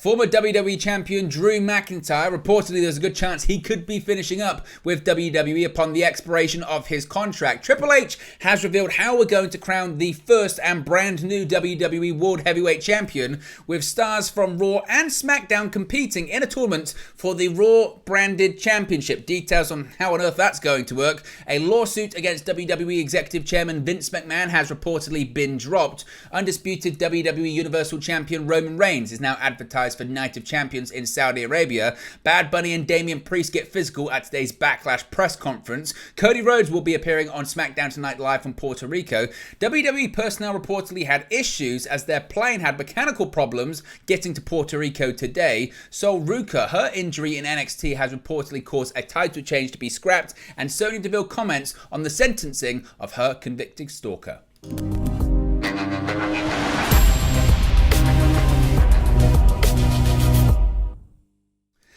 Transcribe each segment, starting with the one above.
Former WWE Champion Drew McIntyre, reportedly there's a good chance he could be finishing up with WWE upon the expiration of his contract. Triple H has revealed how we're going to crown the first and brand new WWE World Heavyweight Champion, with stars from Raw and SmackDown competing in a tournament for the Raw branded championship. Details on how on earth that's going to work. A lawsuit against WWE Executive Chairman Vince McMahon has reportedly been dropped. Undisputed WWE Universal Champion Roman Reigns is now advertised for Night of Champions in Saudi Arabia. Bad Bunny and Damien Priest get physical at today's Backlash press conference. Cody Rhodes will be appearing on SmackDown Tonight live from Puerto Rico. WWE personnel reportedly had issues as their plane had mechanical problems getting to Puerto Rico today. Sol Ruka, her injury in NXT has reportedly caused a title change to be scrapped, and Sonia DeVille comments on the sentencing of her convicted stalker.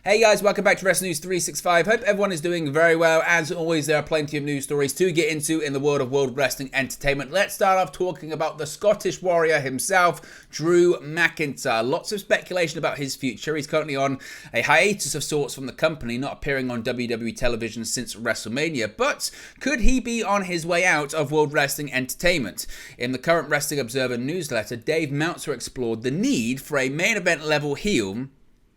Hey guys, welcome back to Wrestling News 365. Hope everyone is doing very well. As always, there are plenty of news stories to get into in the world of World Wrestling Entertainment. Let's start off talking about the Scottish Warrior himself, Drew McIntyre. Lots of speculation about his future. He's currently on a hiatus of sorts from the company, not appearing on WWE television since WrestleMania. But could he be on his way out of World Wrestling Entertainment? In the current Wrestling Observer newsletter, Dave Meltzer explored the need for a main event level heel,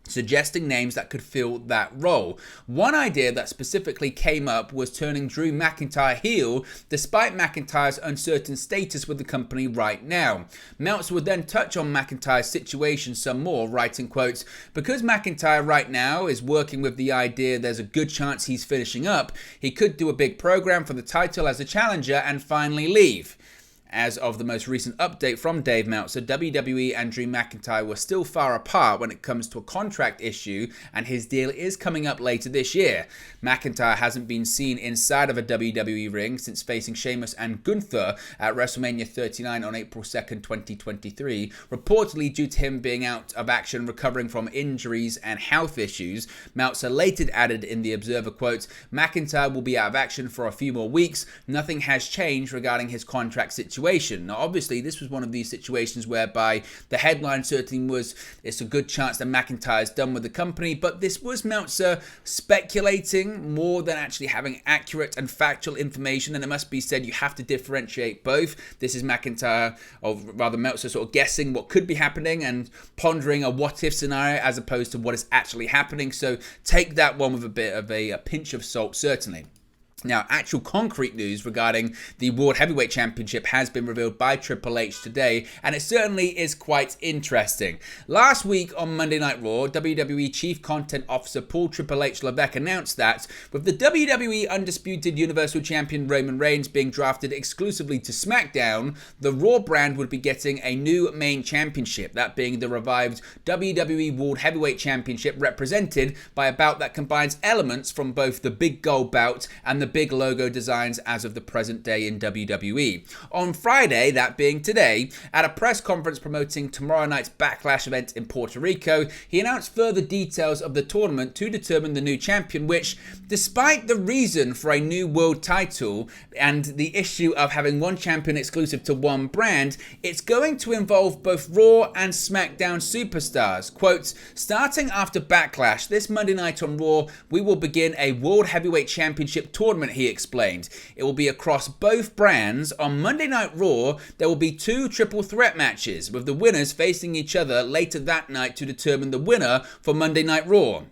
suggesting names that could fill that role. One idea that specifically came up was turning Drew McIntyre heel, despite McIntyre's uncertain status with the company right now. Meltzer would then touch on McIntyre's situation some more, writing, quotes, "Because McIntyre right now is working with the idea there's a good chance he's finishing up, he could do a big program for the title as a challenger and finally leave." As of the most recent update from Dave Meltzer, WWE and Drew McIntyre were still far apart when it comes to a contract issue, and his deal is coming up later this year. McIntyre hasn't been seen inside of a WWE ring since facing Sheamus and Gunther at WrestleMania 39 on April 2nd, 2023, reportedly due to him being out of action recovering from injuries and health issues. Meltzer later added in the Observer, quote, "McIntyre will be out of action for a few more weeks. Nothing has changed regarding his contract situation." Now, obviously, this was one of these situations whereby the headline certainly was, it's a good chance that McIntyre's done with the company, but this was Meltzer speculating more than actually having accurate and factual information, and it must be said you have to differentiate both. This is McIntyre, or rather Meltzer, sort of guessing what could be happening and pondering a what-if scenario as opposed to what is actually happening, so take that one with a bit of a pinch of salt, certainly. Now, actual concrete news regarding the World Heavyweight Championship has been revealed by Triple H today, and it certainly is quite interesting. Last week on Monday Night Raw, WWE Chief Content Officer Paul Triple H Levesque announced that with the WWE Undisputed Universal Champion Roman Reigns being drafted exclusively to SmackDown, the Raw brand would be getting a new main championship, that being the revived WWE World Heavyweight Championship, represented by a bout that combines elements from both the big gold bout and the big logo designs as of the present day in WWE. On Friday, that being today, at a press conference promoting tomorrow night's Backlash event in Puerto Rico, he announced further details of the tournament to determine the new champion, which, despite the reason for a new world title and the issue of having one champion exclusive to one brand, it's going to involve both Raw and SmackDown superstars. Quote, "Starting after Backlash this Monday night on Raw, we will begin a World Heavyweight Championship tournament," he explained. "It will be across both brands. On Monday Night Raw, there will be 2 triple threat matches, with the winners facing each other later that night to determine the winner for Monday Night Raw.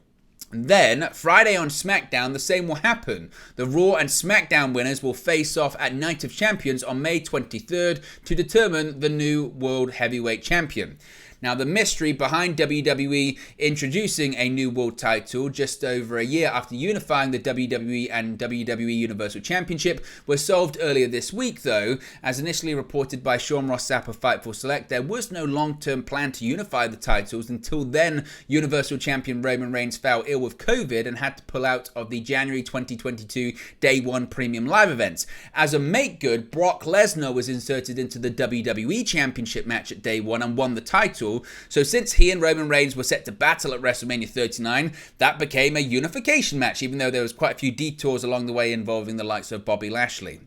Then, Friday on SmackDown, the same will happen. The Raw and SmackDown winners will face off at Night of Champions on May 23rd to determine the new World Heavyweight Champion." Now, the mystery behind WWE introducing a new world title just over a year after unifying the WWE and WWE Universal Championship was solved earlier this week, though. As initially reported by Sean Ross Sapp of Fightful Select, there was no long-term plan to unify the titles until then Universal Champion Roman Reigns fell ill with COVID and had to pull out of the January 2022 Day 1 Premium Live event. As a make good, Brock Lesnar was inserted into the WWE Championship match at Day 1 and won the title. So since he and Roman Reigns were set to battle at WrestleMania 39, that became a unification match, even though there was quite a few detours along the way involving the likes of Bobby Lashley.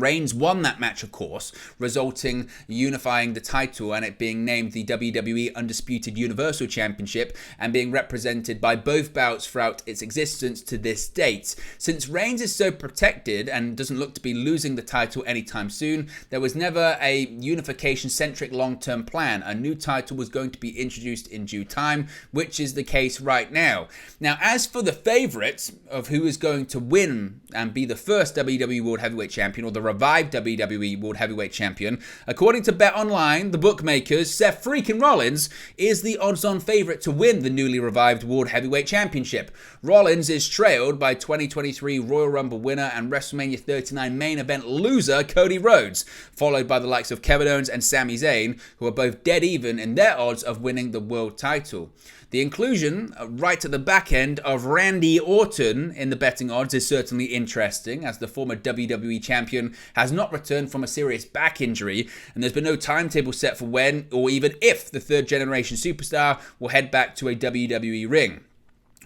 Reigns won that match, of course, resulting unifying the title and it being named the WWE Undisputed Universal Championship and being represented by both belts throughout its existence to this date. Since Reigns is so protected and doesn't look to be losing the title anytime soon, there was never a unification-centric long-term plan. A new title was going to be introduced in due time, which is the case right now. Now, as for the favourites of who is going to win and be the first WWE World Heavyweight Champion or the revived WWE World Heavyweight Champion, according to BetOnline, the bookmakers, Seth freaking Rollins is the odds-on favourite to win the newly revived World Heavyweight Championship. Rollins is trailed by 2023 Royal Rumble winner and WrestleMania 39 main event loser Cody Rhodes, followed by the likes of Kevin Owens and Sami Zayn, who are both dead even in their odds of winning the world title. The inclusion, right at the back end, of Randy Orton in the betting odds is certainly interesting, as the former WWE champion has not returned from a serious back injury, and there's been no timetable set for when or even if the third generation superstar will head back to a WWE ring.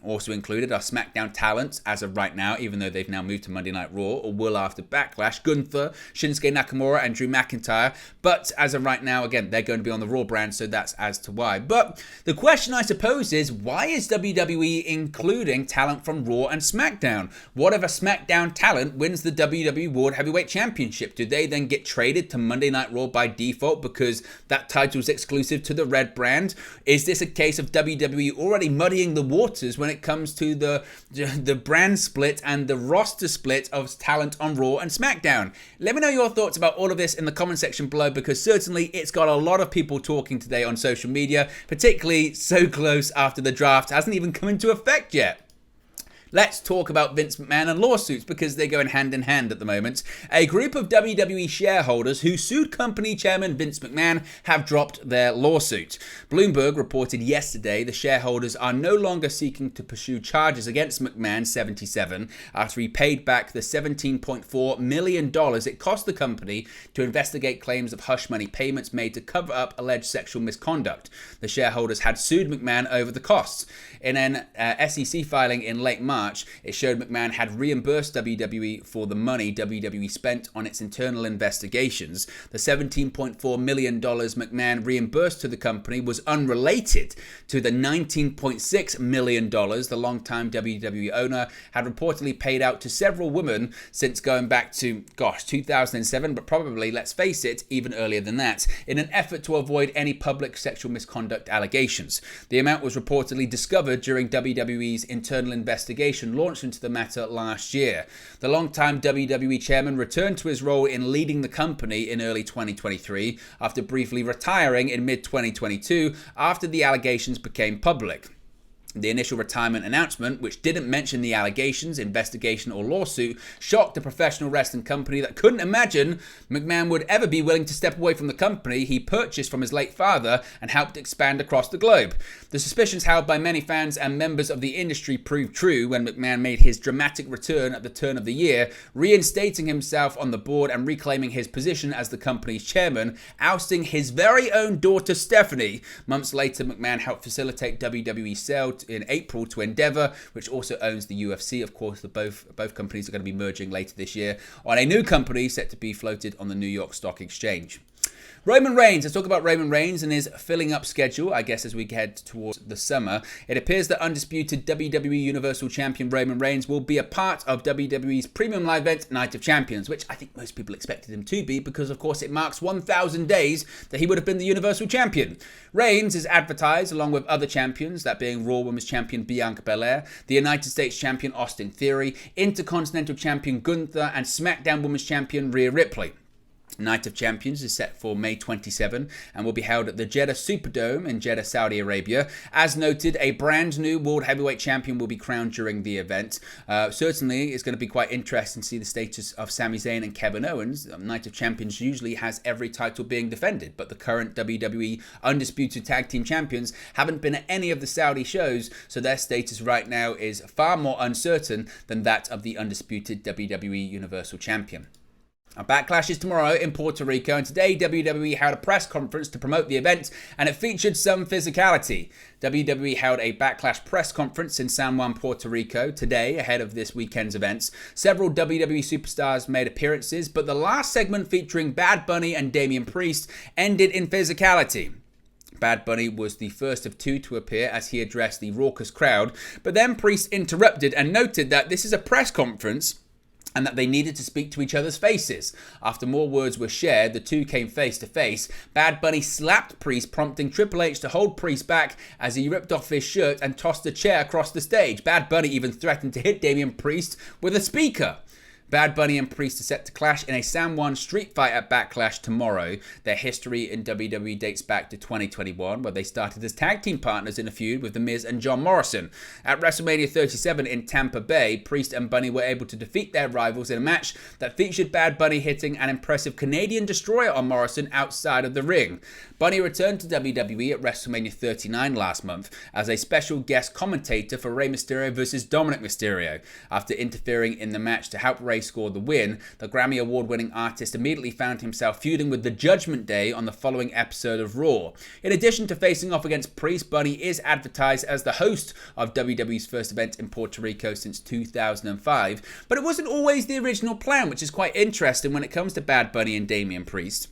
Also included are SmackDown talents as of right now, even though they've now moved to Monday Night Raw or will after Backlash, Gunther, Shinsuke Nakamura and Drew McIntyre. But as of right now, again, they're going to be on the Raw brand, so that's as to why. But the question I suppose is, why is WWE including talent from Raw and SmackDown? What if a SmackDown talent wins the WWE World Heavyweight Championship? Do they then get traded to Monday Night Raw by default because that title's exclusive to the Red brand? Is this a case of WWE already muddying the waters when it comes to the brand split and the roster split of talent on Raw and SmackDown? Let me know your thoughts about all of this in the comment section below, because certainly it's got a lot of people talking today on social media, particularly so close after the draft hasn't even come into effect yet. Let's talk about Vince McMahon and lawsuits, because they're going hand in hand at the moment. A group of WWE shareholders who sued company chairman Vince McMahon have dropped their lawsuit. Bloomberg reported yesterday the shareholders are no longer seeking to pursue charges against McMahon, 77, after he paid back the $17.4 million it cost the company to investigate claims of hush money payments made to cover up alleged sexual misconduct. The shareholders had sued McMahon over the costs. In an SEC filing in late March, it showed McMahon had reimbursed WWE for the money WWE spent on its internal investigations. The $17.4 million McMahon reimbursed to the company was unrelated to the $19.6 million the longtime WWE owner had reportedly paid out to several women since going back to, 2007, but probably, let's face it, even earlier than that, in an effort to avoid any public sexual misconduct allegations. The amount was reportedly discovered during WWE's internal investigation launched into the matter last year. The longtime WWE chairman returned to his role in leading the company in early 2023 after briefly retiring in mid-2022 after the allegations became public. The initial retirement announcement, which didn't mention the allegations, investigation or lawsuit, shocked a professional wrestling company that couldn't imagine McMahon would ever be willing to step away from the company he purchased from his late father and helped expand across the globe. The suspicions held by many fans and members of the industry proved true when McMahon made his dramatic return at the turn of the year, reinstating himself on the board and reclaiming his position as the company's chairman, ousting his very own daughter Stephanie. Months later, McMahon helped facilitate WWE's sale in April to Endeavor, which also owns the UFC. Of course, both companies are going to be merging later this year on a new company set to be floated on the New York Stock Exchange. Roman Reigns. Let's talk about Roman Reigns and his filling up schedule, I guess, as we head towards the summer. It appears that undisputed WWE Universal Champion Roman Reigns will be a part of WWE's premium live event, Night of Champions, which I think most people expected him to be because, of course, it marks 1,000 days that he would have been the Universal Champion. Reigns is advertised along with other champions, that being Raw Women's Champion Bianca Belair, the United States Champion Austin Theory, Intercontinental Champion Gunther, and SmackDown Women's Champion Rhea Ripley. Night of Champions is set for May 27 and will be held at the Jeddah Superdome in Jeddah, Saudi Arabia. As noted, a brand new World Heavyweight Champion will be crowned during the event. Certainly, it's going to be quite interesting to see the status of Sami Zayn and Kevin Owens. Night of Champions usually has every title being defended, but the current WWE Undisputed Tag Team Champions haven't been at any of the Saudi shows, so their status right now is far more uncertain than that of the Undisputed WWE Universal Champion. Our Backlash is tomorrow in Puerto Rico, and today WWE held a press conference to promote the event, and it featured some physicality. WWE held a Backlash press conference in San Juan, Puerto Rico today ahead of this weekend's events. Several WWE superstars made appearances, but the last segment featuring Bad Bunny and Damien Priest ended in physicality. Bad Bunny was the first of two to appear as he addressed the raucous crowd, but then Priest interrupted and noted that this is a press conference and that they needed to speak to each other's faces. After more words were shared, the two came face to face. Bad Bunny slapped Priest, prompting Triple H to hold Priest back as he ripped off his shirt and tossed a chair across the stage. Bad Bunny even threatened to hit Damien Priest with a speaker. Bad Bunny and Priest are set to clash in a San Juan street fight at Backlash tomorrow. Their history in WWE dates back to 2021, where they started as tag team partners in a feud with The Miz and John Morrison. At WrestleMania 37 in Tampa Bay, Priest and Bunny were able to defeat their rivals in a match that featured Bad Bunny hitting an impressive Canadian Destroyer on Morrison outside of the ring. Bunny returned to WWE at WrestleMania 39 last month as a special guest commentator for Rey Mysterio vs. Dominic Mysterio. After interfering in the match to help Rey score the win, the Grammy Award-winning artist immediately found himself feuding with the Judgment Day on the following episode of Raw. In addition to facing off against Priest, Bunny is advertised as the host of WWE's first event in Puerto Rico since 2005, but it wasn't always the original plan, which is quite interesting when it comes to Bad Bunny and Damien Priest.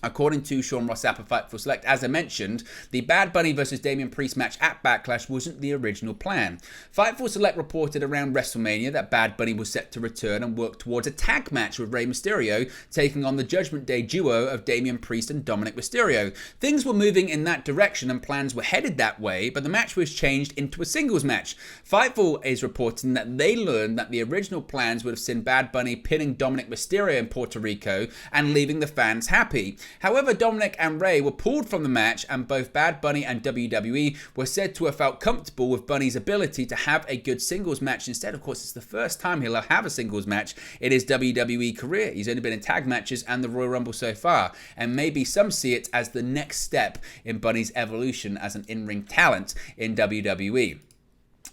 According to Sean Ross Sapp of Fightful Select, as I mentioned, the Bad Bunny vs. Damien Priest match at Backlash wasn't the original plan. Fightful Select reported around WrestleMania that Bad Bunny was set to return and work towards a tag match with Rey Mysterio, taking on the Judgment Day duo of Damien Priest and Dominic Mysterio. Things were moving in that direction and plans were headed that way, but the match was changed into a singles match. Fightful is reporting that they learned that the original plans would have seen Bad Bunny pinning Dominic Mysterio in Puerto Rico and leaving the fans happy. However, Dominic and Rey were pulled from the match, and both Bad Bunny and WWE were said to have felt comfortable with Bunny's ability to have a good singles match instead. Of course, it's the first time he'll have a singles match in his WWE career. He's only been in tag matches and the Royal Rumble so far, and maybe some see it as the next step in Bunny's evolution as an in-ring talent in WWE.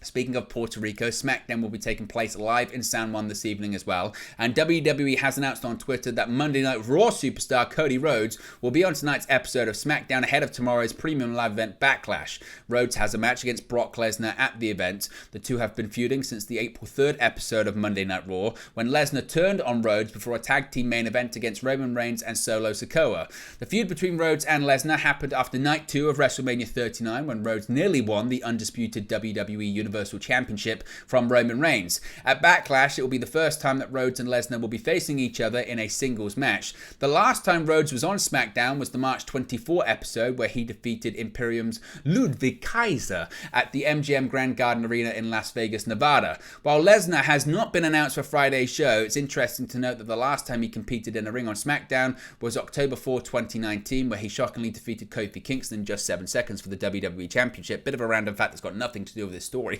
Speaking of Puerto Rico, SmackDown will be taking place live in San Juan this evening as well. And WWE has announced on Twitter that Monday Night Raw superstar Cody Rhodes will be on tonight's episode of SmackDown ahead of tomorrow's premium live event Backlash. Rhodes has a match against Brock Lesnar at the event. The two have been feuding since the April 3rd episode of Monday Night Raw, when Lesnar turned on Rhodes before a tag team main event against Roman Reigns and Solo Sikoa. The feud between Rhodes and Lesnar happened after Night 2 of WrestleMania 39, when Rhodes nearly won the undisputed WWE Universal Championship from Roman Reigns. At Backlash, it will be the first time that Rhodes and Lesnar will be facing each other in a singles match. The last time Rhodes was on SmackDown was the March 24 episode, where he defeated Imperium's Ludwig Kaiser at the MGM Grand Garden Arena in Las Vegas, Nevada. While Lesnar has not been announced for Friday's show, it's interesting to note that the last time he competed in a ring on SmackDown was October 4, 2019, where he shockingly defeated Kofi Kingston in just 7 seconds for the WWE Championship. Bit of a random fact that's got nothing to do with this story.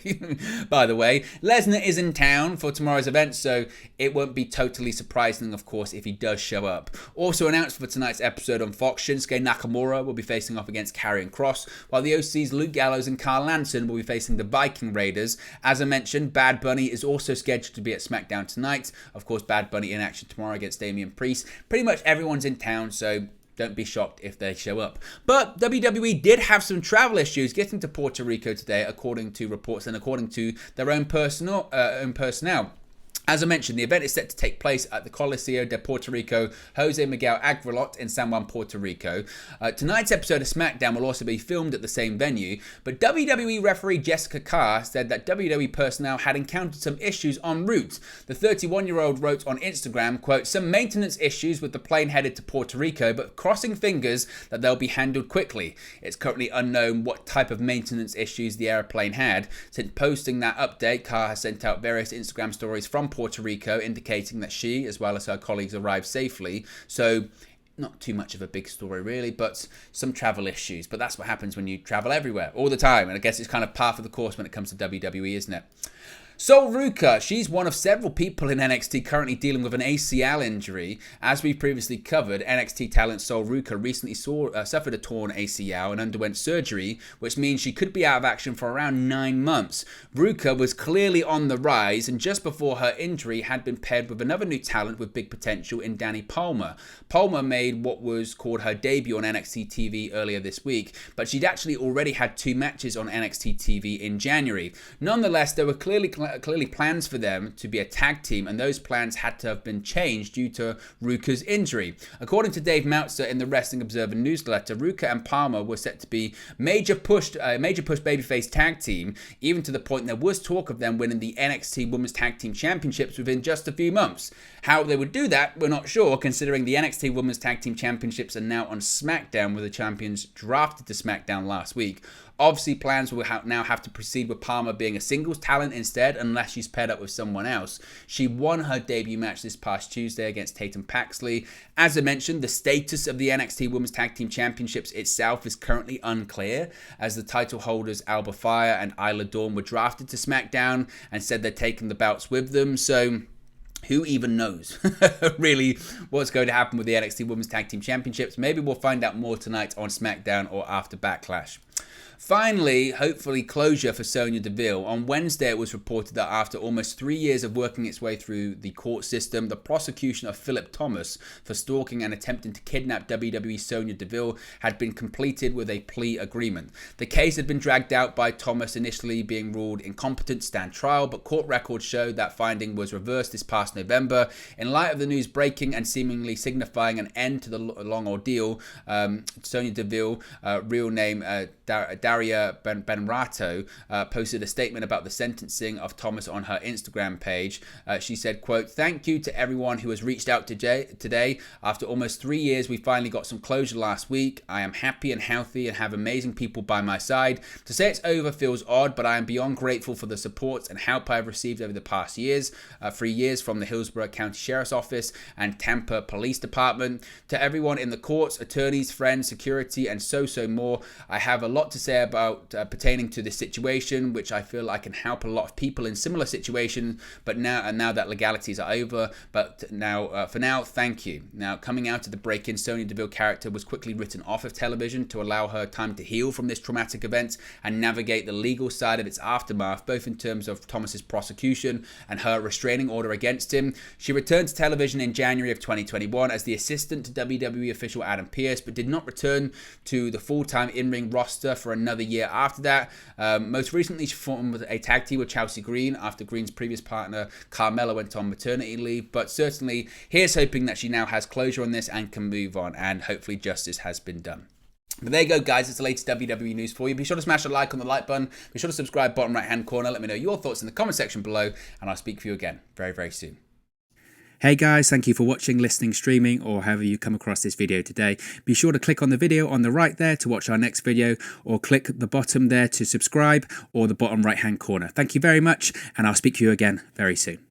By the way, Lesnar is in town for tomorrow's event, so it won't be totally surprising, of course, if he does show up. Also announced for tonight's episode on Fox, Shinsuke Nakamura will be facing off against Karrion Kross, while the OC's Luke Gallows and Carl Lanson will be facing the Viking Raiders. As I mentioned, Bad Bunny is also scheduled to be at SmackDown tonight. Of course, Bad Bunny in action tomorrow against Damien Priest. Pretty much everyone's in town, so don't be shocked if they show up. But WWE did have some travel issues getting to Puerto Rico today, according to reports and according to their own personnel. As I mentioned, the event is set to take place at the Coliseo de Puerto Rico Jose Miguel Aguilar in San Juan, Puerto Rico. Tonight's episode of SmackDown will also be filmed at the same venue, but WWE referee Jessica Carr said that WWE personnel had encountered some issues en route. The 31-year-old wrote on Instagram, quote, "Some maintenance issues with the plane headed to Puerto Rico, but crossing fingers that they'll be handled quickly. It's currently unknown what type of maintenance issues the airplane had." Since posting that update, Carr has sent out various Instagram stories from Puerto Rico indicating that she, as well as her colleagues, arrived safely. So not too much of a big story really, but some travel issues. But that's what happens when you travel everywhere all the time, and I guess it's kind of par for the course when it comes to WWE, isn't it? Sol Ruca, she's one of several people in NXT currently dealing with an ACL injury. As we previously covered, NXT talent Sol Ruca recently suffered a torn ACL and underwent surgery, which means she could be out of action for around 9 months. Ruca was clearly on the rise, and just before her injury had been paired with another new talent with big potential in Danny Palmer. Palmer made what was called her debut on NXT TV earlier this week, but she'd actually already had 2 matches on NXT TV in January. Nonetheless, there were clearly plans for them to be a tag team, and those plans had to have been changed due to Ruca's injury. According to Dave Meltzer in the Wrestling Observer newsletter, Ruca and Palmer were set to be major push babyface tag team, even to the point there was talk of them winning the NXT Women's Tag Team Championships within just a few months. How they would do that, we're not sure, considering the NXT Women's Tag Team Championships are now on SmackDown, with the champions drafted to SmackDown last week. Obviously, plans will now have to proceed with Palmer being a singles talent instead, unless she's paired up with someone else. She won her debut match this past Tuesday against Tatum Paxley. As I mentioned, the status of the NXT Women's Tag Team Championships itself is currently unclear, as the title holders Alba Fire and Isla Dawn were drafted to SmackDown and said they're taking the belts with them. So who even knows really what's going to happen with the NXT Women's Tag Team Championships? Maybe we'll find out more tonight on SmackDown or after Backlash. Finally, hopefully closure for Sonia DeVille. On Wednesday, it was reported that after almost 3 years of working its way through the court system, the prosecution of Philip Thomas for stalking and attempting to kidnap WWE Sonia DeVille had been completed with a plea agreement. The case had been dragged out by Thomas initially being ruled incompetent to stand trial, but court records showed that finding was reversed this past November. In light of the news breaking and seemingly signifying an end to the long ordeal, Sonia DeVille, real name Daria Benrato, posted a statement about the sentencing of Thomas on her Instagram page. She said, quote, "Thank you to everyone who has reached out today. After almost 3 years, we finally got some closure last week. I am happy and healthy and have amazing people by my side. To say it's over feels odd, but I am beyond grateful for the support and help I've received over the past 3 years from the Hillsborough County Sheriff's Office and Tampa Police Department. To everyone in the courts, attorneys, friends, security, and so more, I have a lot to say about pertaining to this situation, which I feel I can help a lot of people in similar situations, but now that legalities are over, but now for now, thank you." Now, coming out of the break-in, Sonya Deville character was quickly written off of television to allow her time to heal from this traumatic event and navigate the legal side of its aftermath, both in terms of Thomas's prosecution and her restraining order against him. She returned to television in January of 2021 as the assistant to WWE official Adam Pearce, but did not return to the full-time in-ring roster for another year after that. Most recently, she formed a tag team with Chelsea Green after Green's previous partner Carmella went on maternity leave, but certainly here's hoping that she now has closure on this and can move on, and hopefully justice has been done. But there you go, guys. It's the latest WWE news for you. Be sure to smash a like on the like button. Be sure to subscribe, bottom right hand corner. Let me know your thoughts in the comment section below, and I'll speak for you again very, very soon. Hey guys, thank you for watching, listening, streaming, or however you come across this video today. Be sure to click on the video on the right there to watch our next video, or click the bottom there to subscribe, or the bottom right hand corner. Thank you very much, and I'll speak to you again very soon.